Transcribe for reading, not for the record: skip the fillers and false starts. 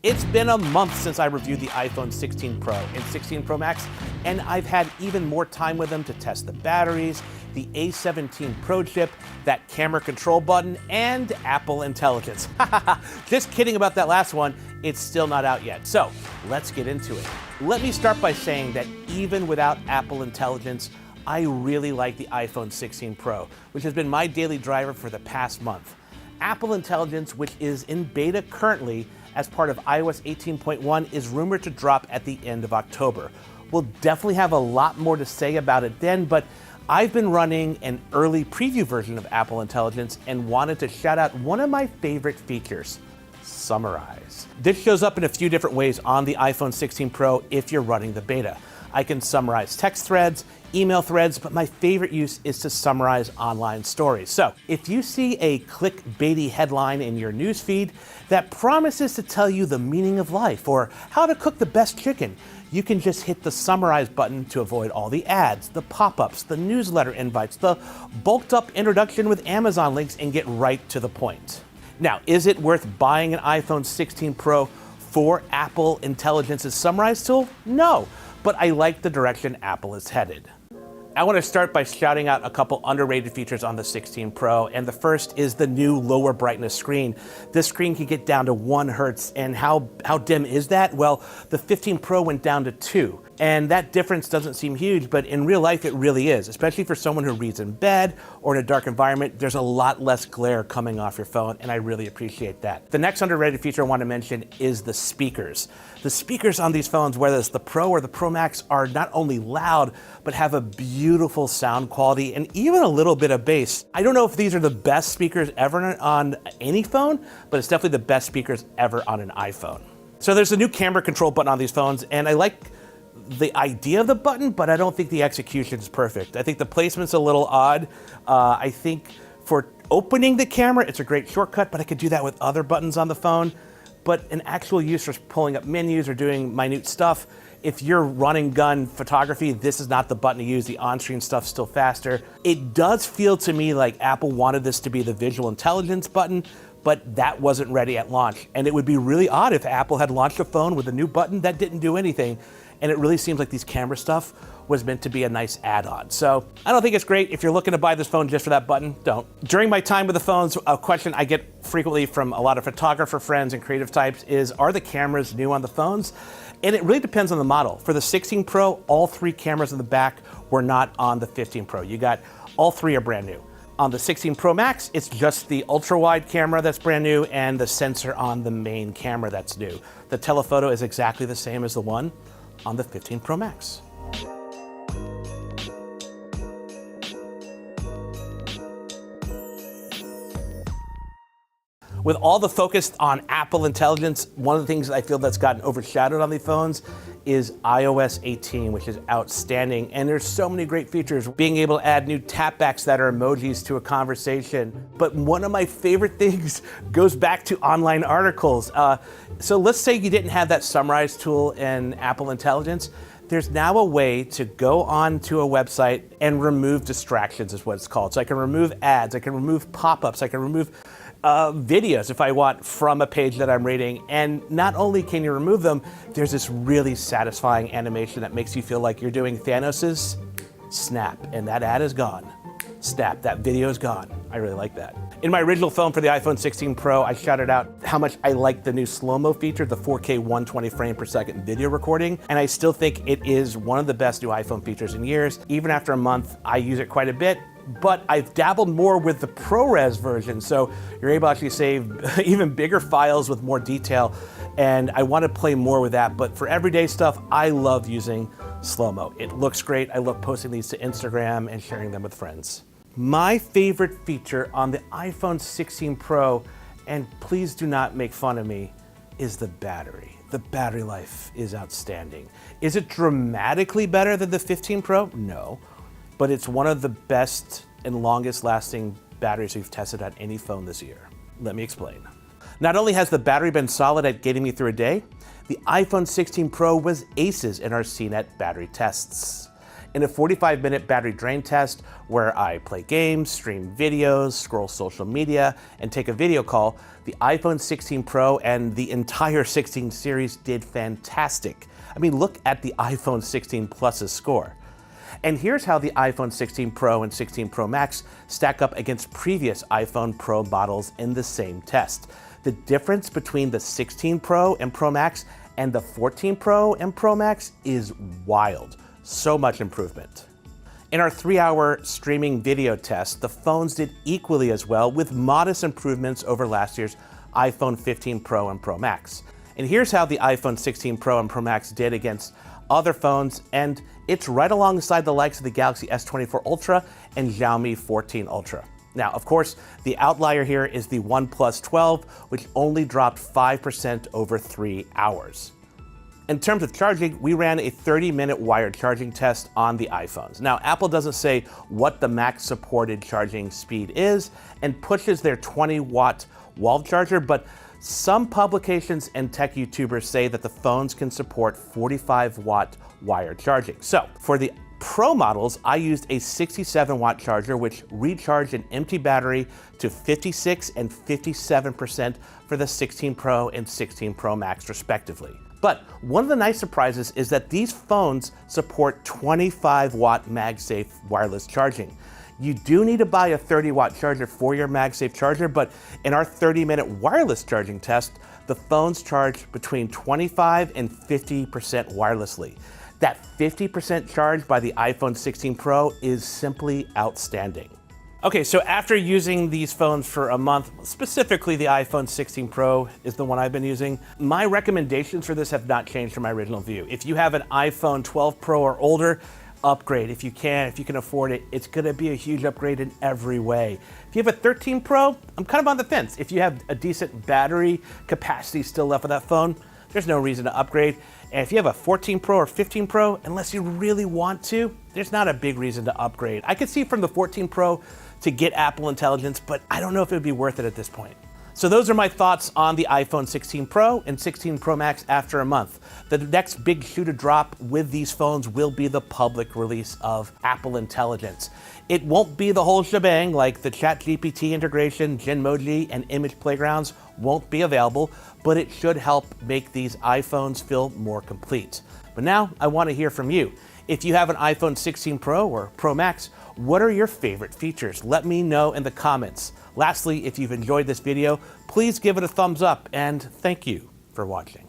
It's been a month since I reviewed the iPhone 16 Pro and 16 Pro Max, and I've had even more time with them to test the batteries, the A17 Pro chip, that camera control button, and Apple Intelligence. Just kidding about that last one, it's still not out yet. So let's get into it. Let me start by saying that even without Apple Intelligence, I really like the iPhone 16 Pro, which has been my daily driver for the past month. Apple Intelligence, which is in beta currently as part of iOS 18.1, is rumored to drop at the end of October. We'll definitely have a lot more to say about it then, but I've been running an early preview version of Apple Intelligence and wanted to shout out one of my favorite features: Summarize. This shows up in a few different ways on the iPhone 16 Pro if you're running the beta. I can summarize text threads, email threads, but my favorite use is to summarize online stories. So if you see a clickbaity headline in your newsfeed that promises to tell you the meaning of life or how to cook the best chicken, you can just hit the summarize button to avoid all the ads, the pop-ups, the newsletter invites, the bulked up introduction with Amazon links, and get right to the point. Now, is it worth buying an iPhone 16 Pro for Apple Intelligence's summarize tool? No, but I like the direction Apple is headed. I want to start by shouting out a couple underrated features on the 16 Pro, and the first is the new lower brightness screen. This screen can get down to 1 Hertz, and how dim is that? Well, the 15 Pro went down to 2, and that difference doesn't seem huge, but in real life it really is, especially for someone who reads in bed or in a dark environment. There's a lot less glare coming off your phone, and I really appreciate that. The next underrated feature I want to mention is the speakers. The speakers on these phones, whether it's the Pro or the Pro Max, are not only loud, but have a beautiful sound quality and even a little bit of bass. I don't know if these are the best speakers ever on any phone, but it's definitely the best speakers ever on an iPhone. So there's a new camera control button on these phones, and I like the idea of the button, but I don't think the execution is perfect. I think the placement's a little odd. I think for opening the camera, it's a great shortcut, but I could do that with other buttons on the phone. But an actual use for pulling up menus or doing minute stuff, if you're running gun photography, this is not the button to use. The on-screen stuff's still faster. It does feel to me like Apple wanted this to be the visual intelligence button, but that wasn't ready at launch. And it would be really odd if Apple had launched a phone with a new button that didn't do anything. And it really seems like these camera stuff was meant to be a nice add-on. So I don't think it's great. If you're looking to buy this phone just for that button, don't. During my time with the phones, a question I get frequently from a lot of photographer friends and creative types is, are the cameras new on the phones? And it really depends on the model. For the 16 Pro, all 3 cameras in the back were not on the 15 Pro. All 3 are brand new. On the 16 Pro Max, it's just the ultra-wide camera that's brand new and the sensor on the main camera that's new. The telephoto is exactly the same as the one on the 15 Pro Max. With all the focus on Apple Intelligence, one of the things I feel that's gotten overshadowed on the phones is iOS 18, which is outstanding. And there's so many great features, being able to add new tapbacks that are emojis to a conversation. But one of my favorite things goes back to online articles. So let's say you didn't have that summarize tool in Apple Intelligence. There's now a way to go onto a website and remove distractions, is what it's called. So I can remove ads, I can remove pop-ups, I can remove videos if I want from a page that I'm reading. And not only can you remove them, there's this really satisfying animation that makes you feel like you're doing Thanos's snap, and that ad is gone. Snap, that video is gone. I really like that. In my original phone for the iPhone 16 Pro, I shouted out how much I like the new slow-mo feature, the 4K 120 frame per second video recording, and I still think it is one of the best new iPhone features in years. Even after a month, I use it quite a bit, but I've dabbled more with the ProRes version, so you're able to actually save even bigger files with more detail, and I want to play more with that. But for everyday stuff, I love using slow-mo. It looks great. I love posting these to Instagram and sharing them with friends. My favorite feature on the iPhone 16 Pro, and please do not make fun of me, is the battery. The battery life is outstanding. Is it dramatically better than the 15 Pro? No, but it's one of the best and longest lasting batteries we've tested on any phone this year. Let me explain. Not only has the battery been solid at getting me through a day, the iPhone 16 Pro was aces in our CNET battery tests. In a 45-minute battery drain test where I play games, stream videos, scroll social media, and take a video call, the iPhone 16 Pro and the entire 16 series did fantastic. I mean, look at the iPhone 16 Plus's score. And here's how the iPhone 16 Pro and 16 Pro Max stack up against previous iPhone Pro models in the same test. The difference between the 16 Pro and Pro Max and the 14 Pro and Pro Max is wild. So much improvement. In our 3-hour streaming video test, the phones did equally as well with modest improvements over last year's iPhone 15 Pro and Pro Max. And here's how the iPhone 16 Pro and Pro Max did against other phones, and it's right alongside the likes of the Galaxy S24 Ultra and Xiaomi 14 Ultra. Now, of course, the outlier here is the OnePlus 12, which only dropped 5% over 3 hours. In terms of charging, we ran a 30-minute wired charging test on the iPhones. Now, Apple doesn't say what the max supported charging speed is and pushes their 20-watt wall charger, but some publications and tech YouTubers say that the phones can support 45-watt wired charging. So, for the Pro models, I used a 67-watt charger, which recharged an empty battery to 56 and 57% for the 16 Pro and 16 Pro Max, respectively. But one of the nice surprises is that these phones support 25-watt MagSafe wireless charging. You do need to buy a 30-watt charger for your MagSafe charger, but in our 30-minute wireless charging test, the phones charge between 25 and 50% wirelessly. That 50% charge by the iPhone 16 Pro is simply outstanding. Okay, so after using these phones for a month, specifically the iPhone 16 Pro is the one I've been using, my recommendations for this have not changed from my original view. If you have an iPhone 12 Pro or older, upgrade if you can afford it. It's gonna be a huge upgrade in every way. If you have a 13 Pro, I'm kind of on the fence. If you have a decent battery capacity still left with that phone, there's no reason to upgrade. And if you have a 14 Pro or 15 Pro, unless you really want to, there's not a big reason to upgrade. I could see from the 14 Pro to get Apple Intelligence, but I don't know if it would be worth it at this point. So those are my thoughts on the iPhone 16 Pro and 16 Pro Max after a month. The next big shoe to drop with these phones will be the public release of Apple Intelligence. It won't be the whole shebang, like the ChatGPT integration, Genmoji, and image playgrounds won't be available, but it should help make these iPhones feel more complete. But now I want to hear from you. If you have an iPhone 16 Pro or Pro Max, what are your favorite features? Let me know in the comments. Lastly, if you've enjoyed this video, please give it a thumbs up, and thank you for watching.